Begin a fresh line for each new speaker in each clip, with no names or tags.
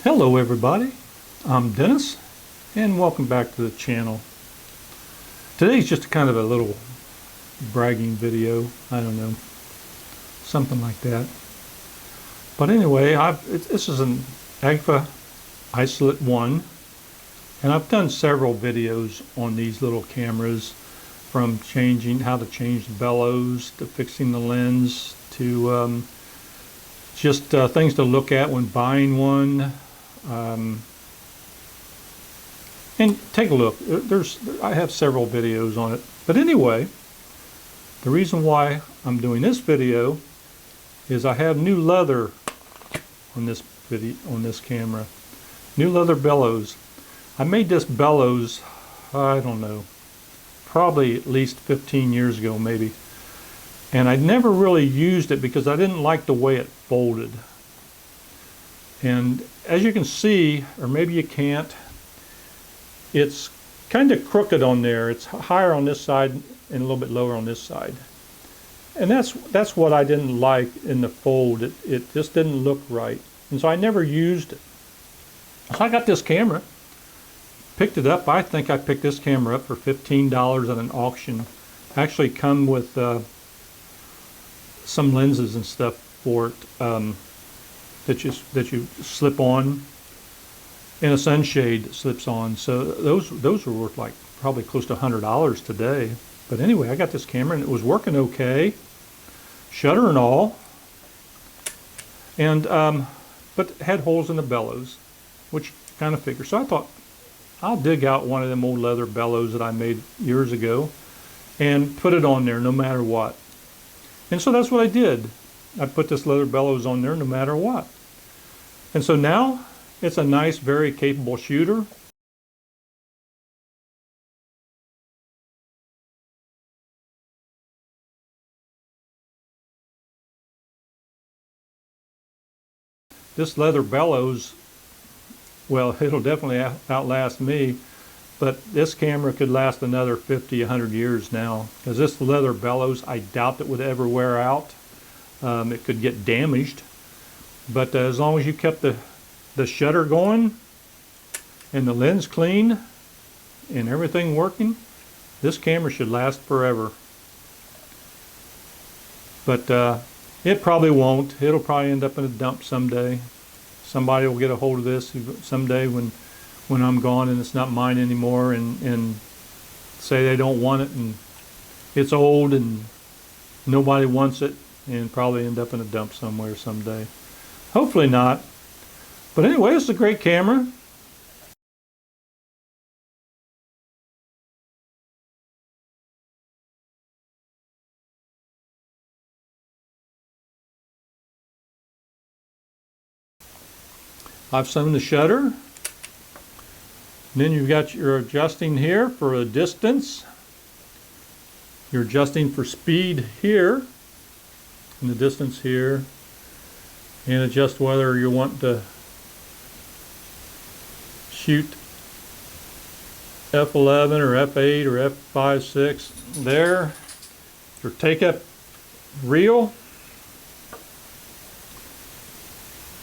Hello everybody, I'm Dennis and welcome back to the channel. Today's just kind of a little bragging video, I don't know, something like that. But anyway, this is an Agfa Isolate 1 and I've done several videos on these little cameras, from how to change the bellows to fixing the lens to just things to look at when buying one. And take a look. I have several videos on it. But anyway, the reason why I'm doing this video is I have new leather on this camera. New leather bellows. I made this bellows, I don't know, probably at least 15 years ago maybe. And I never really used it because I didn't like the way it folded. And as you can see, or maybe you can't, it's kind of crooked on there. It's higher on this side and a little bit lower on this side. And that's what I didn't like in the fold. It just didn't look right. And so I never used it. So I got this camera, picked it up. I think I picked this camera up for $15 at an auction. Actually come with some lenses and stuff for it. That you slip on, and a sunshade that slips on. So those were worth like probably close to $100 today. But anyway, I got this camera and it was working okay, shutter and all, and but it had holes in the bellows, which kind of figure. So I thought I'll dig out one of them old leather bellows that I made years ago and put it on there no matter what. And so that's what I did. I put this leather bellows on there no matter what. And so now it's a nice, very capable shooter. This leather bellows, well, it'll definitely outlast me, but this camera could last another 50, 100 years now. Because this leather bellows, I doubt it would ever wear out. It could get damaged. But as long as you kept the shutter going and the lens clean and everything working, this camera should last forever. But it probably won't. It'll probably end up in a dump someday. Somebody will get a hold of this someday when I'm gone and it's not mine anymore, and say they don't want it and it's old and nobody wants it, and probably end up in a dump somewhere someday. Hopefully not. But anyway, it's a great camera. I've sewn the shutter. Then you've got your adjusting here for a distance. You're adjusting for speed here, and the distance here, and adjust whether you want to shoot F11 or F8 or F5.6 there. Your take-up reel.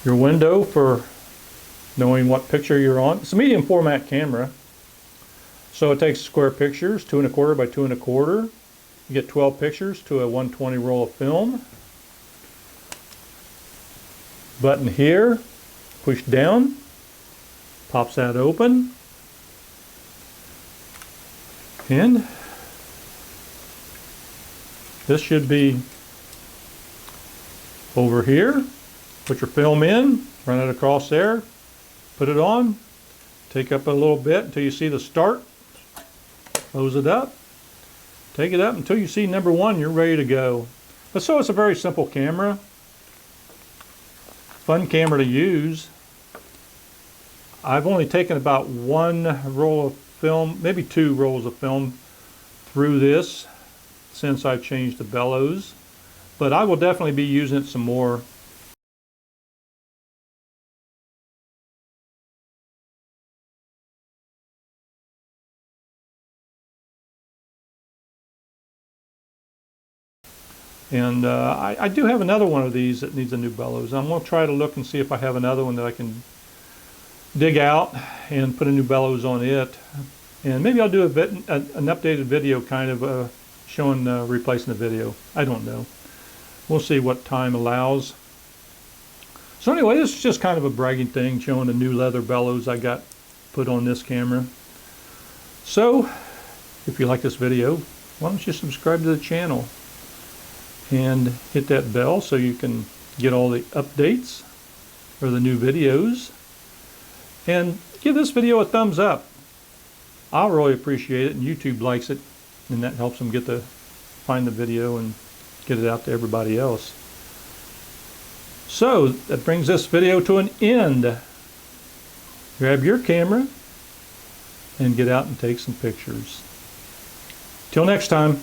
Your window for knowing what picture you're on. It's a medium format camera, so it takes square pictures, 2 1/4 by 2 1/4. You get 12 pictures to a 120 roll of film. Button here, push down, pops that open, and this should be over here. Put your film in, run it across there, put it on, take up a little bit until you see the start, close it up, take it up until you see number 1, you're ready to go. But so it's a very simple camera. Fun camera to use. I've only taken about 1 roll of film, maybe 2 rolls of film through this since I've changed the bellows, but I will definitely be using it some more. And I do have another one of these that needs a new bellows. I'm going to try to look and see if I have another one that I can dig out and put a new bellows on it. And maybe I'll do an updated video kind of showing replacing the video. I don't know. We'll see what time allows. So anyway, this is just kind of a bragging thing, showing the new leather bellows I got put on this camera. So if you like this video, why don't you subscribe to the channel and hit that bell so you can get all the updates for the new videos, and give this video a thumbs up. I'll really appreciate it, and YouTube likes it, and that helps them find the video and get it out to everybody else. So that brings this video to an end. Grab your camera and get out and take some pictures. Till next time.